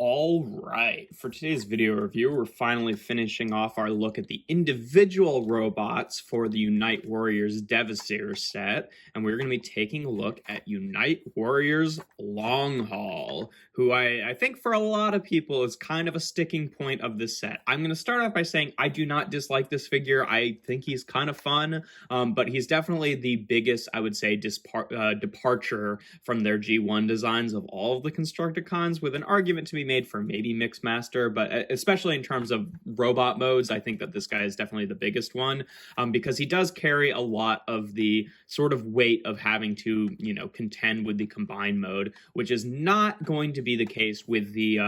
All right, for today's video review, we're finally finishing off our look at the individual robots for the Unite Warriors Devastator set, and we're going to be taking a look at Unite Warriors Long Haul, who I think for a lot of people is kind of a sticking point of this set. I'm going to start off by saying I do not dislike this figure. I think he's kind of fun, but he's definitely the biggest, I would say, departure from their G1 designs of all of the Constructicons, with an argument to be made for maybe Mixmaster, but especially in terms of robot modes, I think that this guy is definitely the biggest one, because he does carry a lot of the sort of weight of having to, contend with the combined mode, which is not going to be the case with the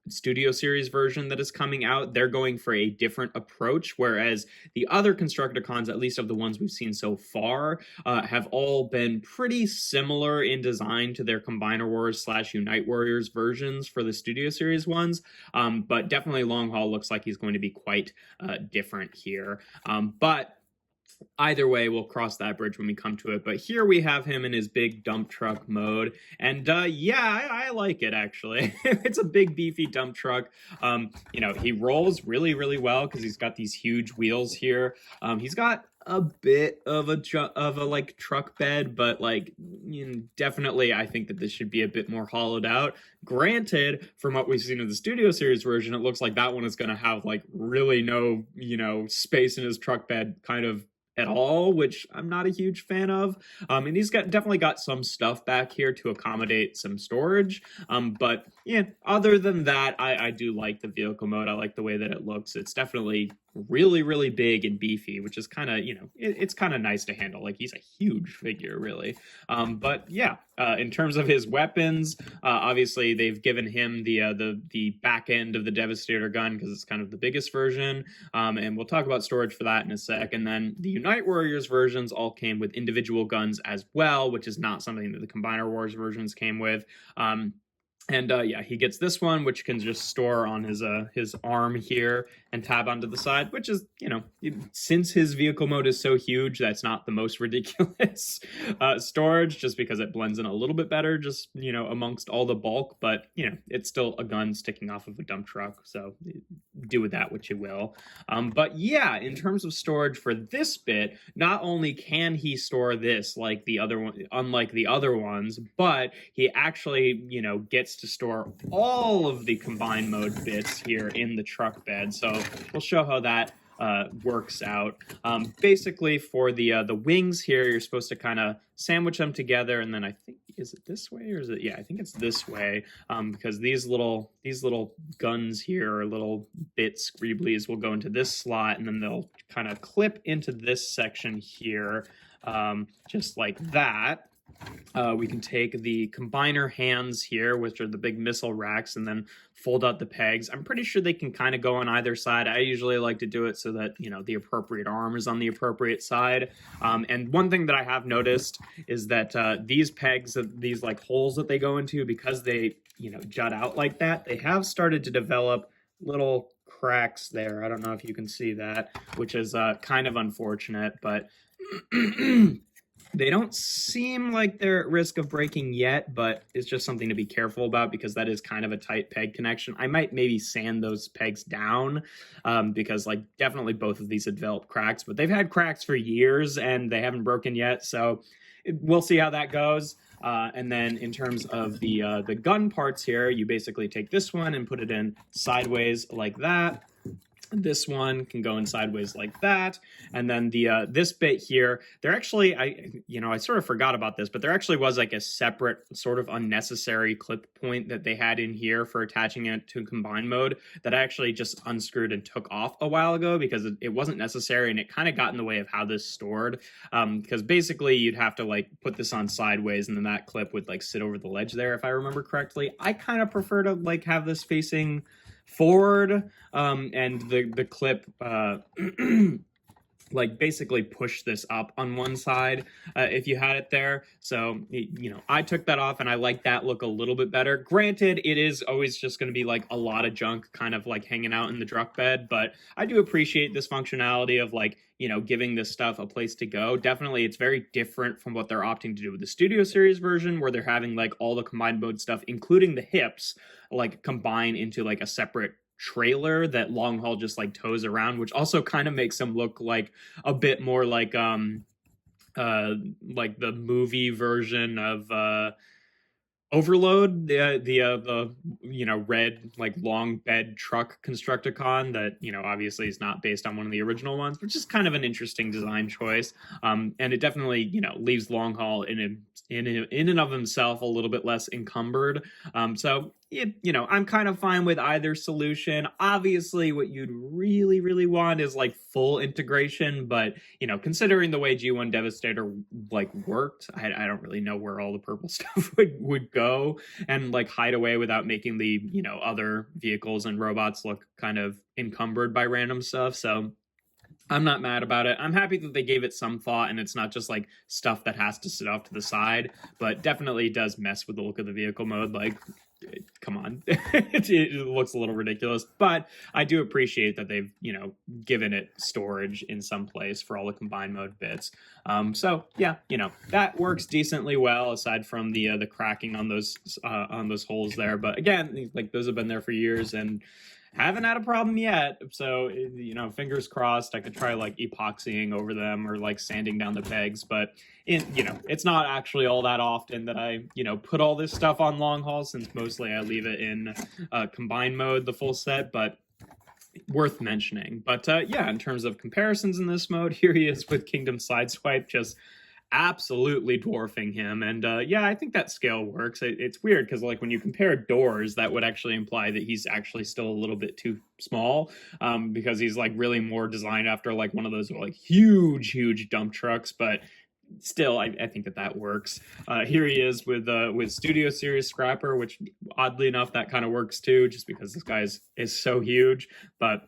Studio Series version that is coming out. They're going for a different approach, whereas the other Constructicons, at least of the ones we've seen so far, have all been pretty similar in design to their Combiner Wars / Unite Warriors versions for the Studio Series ones, but definitely Long Haul looks like he's going to be quite different here. But either way, we'll cross that bridge when we come to it. But here we have him in his big dump truck mode. And yeah, I like it, actually. It's a big, beefy dump truck. He rolls really, really well because he's got these huge wheels here. He's got a bit of a truck bed, but definitely I think that this should be a bit more hollowed out. Granted, from what we've seen in the Studio Series version, it looks like that one is going to have really no space in his truck bed kind of at all, which I'm not a huge fan of. And he's definitely got some stuff back here to accommodate some storage. But yeah, other than that, I do like the vehicle mode. I like the way that it looks. It's definitely really, really big and beefy, which is kind of, it's kind of nice to handle. He's a huge figure, really. But yeah, in terms of his weapons, obviously they've given him the back end of the Devastator gun because it's kind of the biggest version. And we'll talk about storage for that in a sec. And then the Unite Warriors versions all came with individual guns as well, which is not something that the Combiner Wars versions came with. Yeah, he gets this one, which can just store on his arm here and tab onto the side, which is, since his vehicle mode is so huge, that's not the most ridiculous storage, just because it blends in a little bit better, just, amongst all the bulk. But, it's still a gun sticking off of a dump truck, so do with that what you will. But yeah, in terms of storage for this bit, not only can he store this like the other one, unlike the other ones, but he actually, gets to store all of the combined mode bits here in the truck bed. So we'll show how that works out. Basically, for the wings here, you're supposed to kind of sandwich them together, and then I think, is it this way or is it? Yeah, I think it's this way, because these little guns here, or little bit scribblies, will go into this slot, and then they'll kind of clip into this section here, just like that. We can take the combiner hands here, which are the big missile racks, and then fold out the pegs. I'm pretty sure they can kind of go on either side. I usually like to do it so that, the appropriate arm is on the appropriate side. And one thing that I have noticed is that these pegs, these holes that they go into, because they, jut out like that, they have started to develop little cracks there. I don't know if you can see that, which is kind of unfortunate, but they don't seem like they're at risk of breaking yet, but it's just something to be careful about because that is kind of a tight peg connection. I might maybe sand those pegs down because definitely both of these have developed cracks, but they've had cracks for years and they haven't broken yet. So we'll see how that goes. And then in terms of the gun parts here, you basically take this one and put it in sideways like that. This one can go in sideways like that, and then the this bit here, there actually, I sort of forgot about this, but there actually was a separate sort of unnecessary clip point that they had in here for attaching it to combine mode that I actually just unscrewed and took off a while ago because it wasn't necessary, and it kind of got in the way of how this stored, because basically you'd have to put this on sideways, and then that clip would sit over the ledge there, if I remember correctly. I kind of prefer to have this facing forward, and the clip basically push this up on one side if you had it there. So, I took that off and I like that look a little bit better. Granted, it is always just going to be a lot of junk kind of hanging out in the truck bed, but I do appreciate this functionality of giving this stuff a place to go. Definitely, it's very different from what they're opting to do with the Studio Series version, where they're having all the combined mode stuff, including the hips, like combine into like a separate trailer that long haul just like tows around, which also kind of makes him look like a bit more like the movie version of Overload, the red like long bed truck Constructicon that obviously is not based on one of the original ones, which is kind of an interesting design choice. And it definitely leaves long haul in and of himself a little bit less encumbered. So I'm kind of fine with either solution. Obviously, what you'd really want is like full integration, but considering the way G1 Devastator like worked, I don't really know where all the purple stuff would go and like hide away without making the other vehicles and robots look kind of encumbered by random stuff. So I'm not mad about it. I'm happy that they gave it some thought and it's not just like stuff that has to sit off to the side, but definitely does mess with the look of the vehicle mode. Like, come on. It looks a little ridiculous, but I do appreciate that they've given it storage in some place for all the combined mode bits. So yeah, that works decently well aside from the cracking on those holes there. But again, like those have been there for years and haven't had a problem yet. So fingers crossed. I could try like epoxying over them or like sanding down the pegs, but it's not actually all that often that I put all this stuff on long haul, since mostly I leave it in combined mode the full set. But worth mentioning. But yeah, in terms of comparisons in this mode, here he is with Kingdom Sideswipe, just absolutely dwarfing him. And yeah, I think that scale works. It's weird because like when you compare doors, that would actually imply that he's actually still a little bit too small, because he's like really more designed after like one of those like huge dump trucks. But still, I think that works. Here he is with Studio Series Scrapper, which oddly enough that kind of works too, just because this guy is so huge. But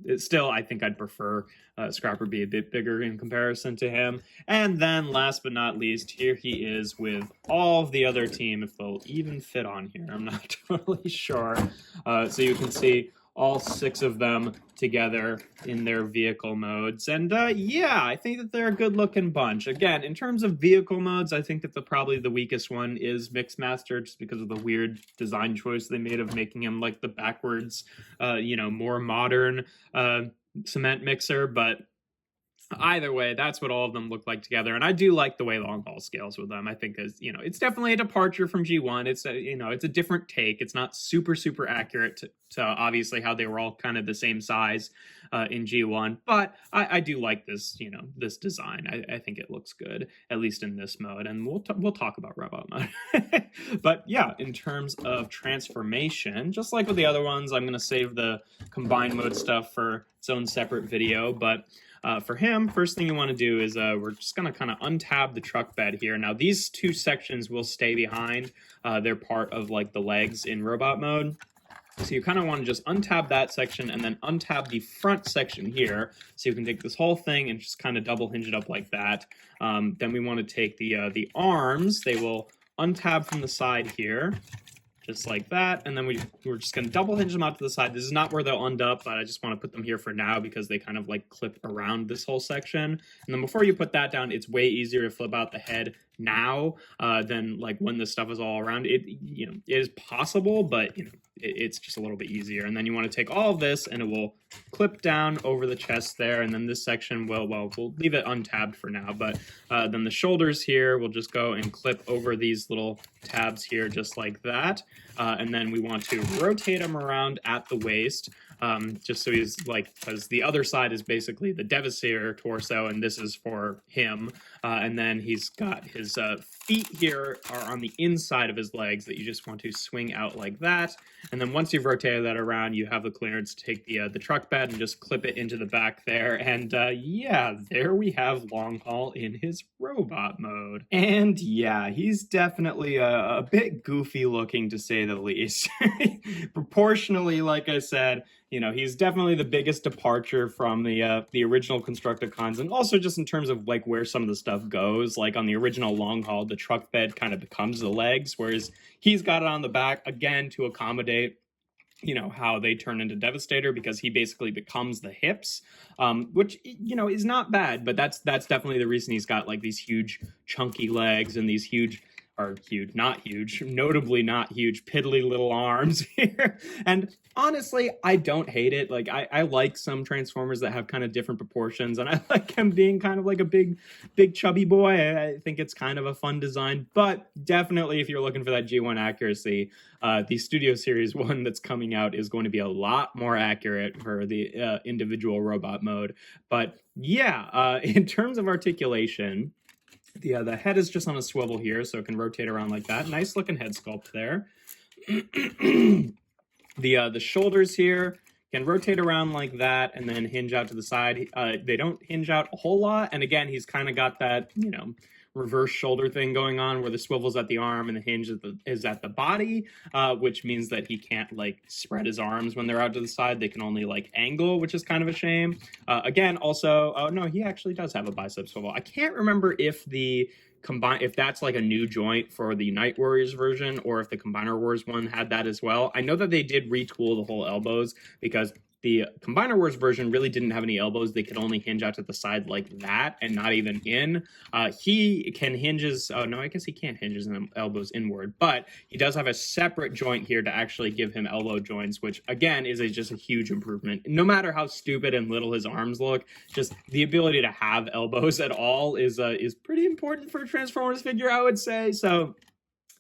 it's still, I think I'd prefer Scrapper be a bit bigger in comparison to him. And then last but not least, here he is with all of the other team, if they'll even fit on here. I'm not totally sure. So you can see all 6 of them together in their vehicle modes. And yeah, I think that they're a good looking bunch. Again, in terms of vehicle modes, I think that probably the weakest one is Mixmaster, just because of the weird design choice they made of making him like the backwards, more modern cement mixer. But either way, that's what all of them look like together, and I do like the way long haul scales with them. I think it's definitely a departure from G1. It's it's a different take. It's not super accurate to obviously how they were all kind of the same size in G1, but I do like this this design. I think it looks good, at least in this mode, and we'll talk about robot mode. But yeah, in terms of transformation, just like with the other ones, I'm gonna save the combined mode stuff for its own separate video. But for him, first thing you want to do is we're just going to kind of untab the truck bed here. Now, these 2 sections will stay behind. They're part of like the legs in robot mode. So you kind of want to just untab that section and then untab the front section here. So you can take this whole thing and just kind of double hinge it up like that. Then we want to take the arms. They will untab from the side here, just like that, and then we're just going to double hinge them out to the side. This is not where they'll end up, but I just want to put them here for now because they kind of like clip around this whole section. And then before you put that down, it's way easier to flip out the head now than like when this stuff is all around. It it is possible, but it's just a little bit easier. And then you want to take all of this and it will clip down over the chest there, and then this section we'll leave it untabbed for now, but then the shoulders here will just go and clip over these little tabs here just like that. And then we want to rotate him around at the waist, just so he's like, because the other side is basically the Devastator torso and this is for him. And then he's got his feet here are on the inside of his legs that you just want to swing out like that. And then once you've rotated that around, you have the clearance to take the truck bed and just clip it into the back there. And yeah, there we have long haul in his robot mode. And yeah, he's definitely a bit goofy looking, to say the least. Proportionally, like I said, he's definitely the biggest departure from the original Constructicons, and also just in terms of like where some of the stuff goes. Like on the original long haul, the truck bed kind of becomes the legs, whereas he's got it on the back again to accommodate how they turn into Devastator, because he basically becomes the hips, which is not bad, but that's definitely the reason he's got like these huge chunky legs and these huge are huge, not huge, notably not huge, piddly little arms here. And honestly, I don't hate it. Like I like some Transformers that have kind of different proportions, and I like him being kind of like a big chubby boy. I think it's kind of a fun design, but definitely if you're looking for that G1 accuracy, the Studio Series one that's coming out is going to be a lot more accurate for the individual robot mode. But yeah, in terms of articulation, the head is just on a swivel here, so it can rotate around like that. Nice looking head sculpt there. The shoulders here can rotate around like that and then hinge out to the side. They don't hinge out a whole lot, and again, he's kind of got that, you know, reverse shoulder thing going on where the swivel's at the arm and the hinge is at the body, which means that he can't like spread his arms when they're out to the side. They can only like angle, which is kind of a shame. Again, also, oh no, he actually does have a bicep swivel. I can't remember if if that's like a new joint for the Unite Warriors version or if the Combiner Wars one had that as well. I know that they did retool the whole elbows because the Combiner Wars version really didn't have any elbows. They could only hinge out to the side like that and not even in. He can hinge his, oh no, I guess he can't hinge his elbows inward, but he does have a separate joint here to actually give him elbow joints, which again is just a huge improvement. No matter how stupid and little his arms look, just the ability to have elbows at all is pretty important for a Transformers figure, I would say. So,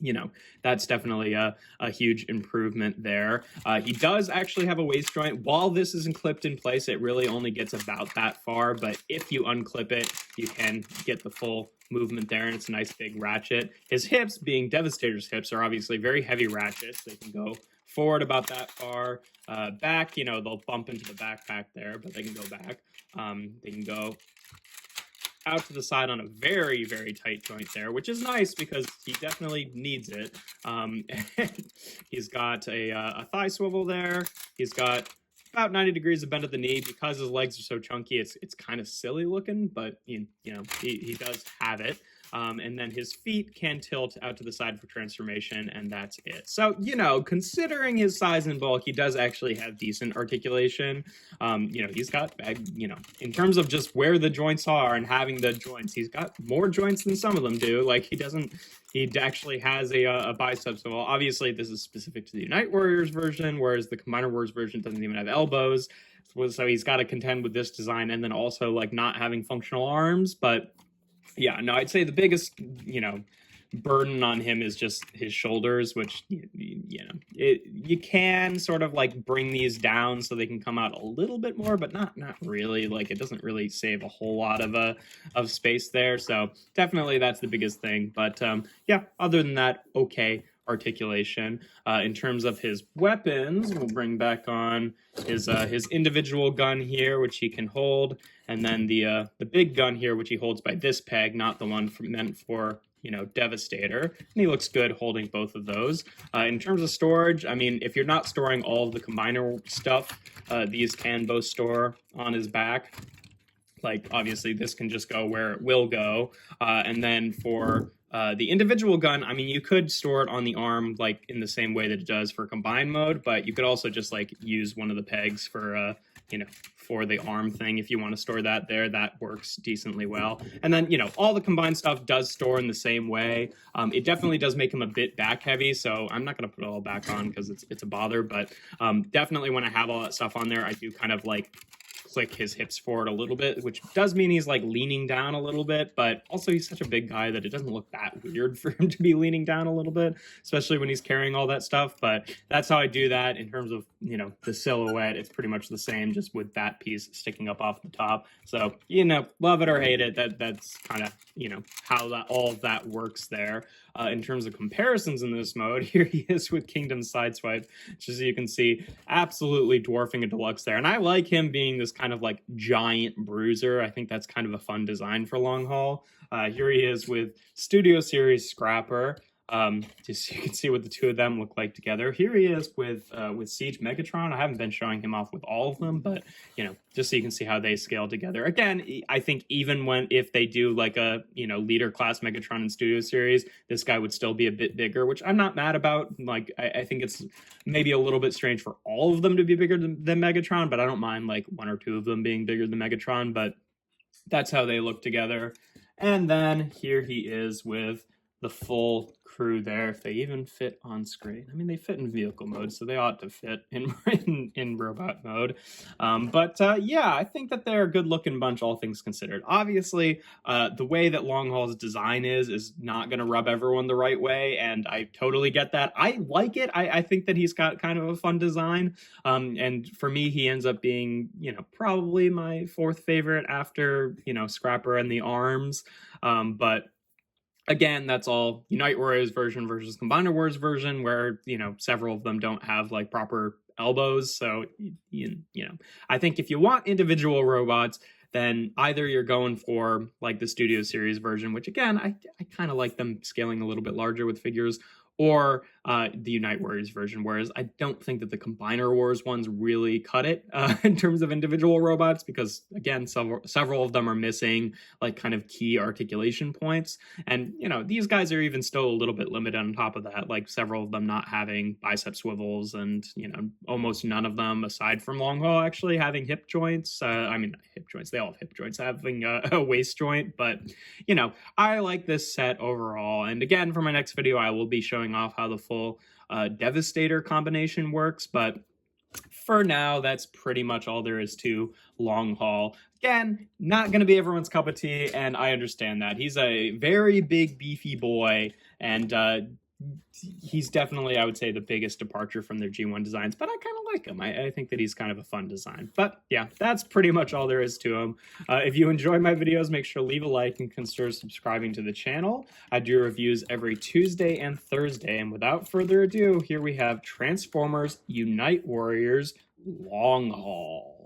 you know, that's definitely a huge improvement there. He does actually have a waist joint. While this isn't clipped in place, it really only gets about that far, but if you unclip it, you can get the full movement there, and it's a nice big ratchet. His hips, being Devastator's hips, are obviously very heavy ratchets. They can go forward about that far. Back, you know, they'll bump into the backpack there, but they can go back. They can go out to the side on a very, very tight joint there, which is nice because he definitely needs it. He's got a thigh swivel there. He's got about 90 degrees of bend at the knee. Because his legs are so chunky, it's kind of silly looking, but you know, he does have it. And then his feet can tilt out to the side for transformation, and that's it. So, you know, considering his size and bulk, he does actually have decent articulation. You know, he's got, you know, in terms of just where the joints are and having the joints, he's got more joints than some of them do. Like, he actually has a bicep. So obviously this is specific to the Unite Warriors version, whereas the Combiner Wars version doesn't even have elbows. So he's got to contend with this design and then also like not having functional arms. But yeah, no, I'd say the biggest, you know, burden on him is just his shoulders, which, you know, you can sort of like bring these down so they can come out a little bit more, but not really. Like, it doesn't really save a whole lot of space there. So definitely that's the biggest thing. But yeah, other than that, okay articulation. In terms of his weapons, we'll bring back on his individual gun here, which he can hold, and then the big gun here, which he holds by this peg, not the one meant for, you know, Devastator. And he looks good holding both of those. In terms of storage, I mean, if you're not storing all of the Combiner stuff, these can both store on his back. Like, obviously, this can just go where it will go. And then for the individual gun, I mean, you could store it on the arm, like, in the same way that it does for combined mode, but you could also just, like, use one of the pegs for, you know, for the arm thing. If you want to store that there, that works decently well. And then, you know, all the combined stuff does store in the same way. It definitely does make him a bit back heavy, so I'm not going to put it all back on because it's a bother, but definitely when I have all that stuff on there, I do kind of, like, click his hips forward a little bit, which does mean he's like leaning down a little bit, but also he's such a big guy that it doesn't look that weird for him to be leaning down a little bit, especially when he's carrying all that stuff. But that's how I do that. In terms of, you know, the silhouette, it's pretty much the same, just with that piece sticking up off the top. So, you know, love it or hate it, that's kind of, you know, how all of that works there. In terms of comparisons in this mode, here he is with Kingdom's Sideswipe, just so you can see, absolutely dwarfing a deluxe there. And I like him being this kind of like giant bruiser. I think that's kind of a fun design for long haul. Here he is with Studio Series Scrapper. Just so you can see what the two of them look like together. Here he is with Siege Megatron. I haven't been showing him off with all of them, but, you know, just so you can see how they scale together. Again, I think even if they do like a, you know, leader class Megatron in Studio Series, this guy would still be a bit bigger, which I'm not mad about. Like, I think it's maybe a little bit strange for all of them to be bigger than Megatron, but I don't mind like one or two of them being bigger than Megatron, but that's how they look together. And then here he is with the full crew there, if they even fit on screen. I mean, they fit in vehicle mode, so they ought to fit in robot mode. Yeah, I think that they're a good looking bunch, all things considered. Obviously, the way that Long Haul's design is not going to rub everyone the right way, and I totally get that. I like it. I think that he's got kind of a fun design, and for me, he ends up being, probably my fourth favorite after, Scrapper and the Arms. But again, that's all Unite Warriors version versus Combiner Wars version, where, several of them don't have like proper elbows. So, I think if you want individual robots, then either you're going for like the Studio Series version, which again, I kind of like them scaling a little bit larger with figures, or the Unite Warriors version, whereas I don't think that the Combiner Wars ones really cut it in terms of individual robots, because again, several of them are missing like kind of key articulation points, and these guys are even still a little bit limited on top of that, like several of them not having bicep swivels, and almost none of them aside from Long Haul actually having hip joints. I mean, not hip joints, they all have hip joints, having a waist joint, but I like this set overall. And again, for my next video, I will be showing off how the full Devastator combination works, but for now, that's pretty much all there is to Long Haul. Again, not going to be everyone's cup of tea, and I understand that. He's a very big, beefy boy, and he's definitely, I would say, the biggest departure from their G1 designs, but I kind of like him. I think that he's kind of a fun design. But yeah, that's pretty much all there is to him. If you enjoy my videos, make sure to leave a like and consider subscribing to the channel. I do reviews every Tuesday and Thursday, and without further ado, here we have Transformers Unite Warriors Long Haul.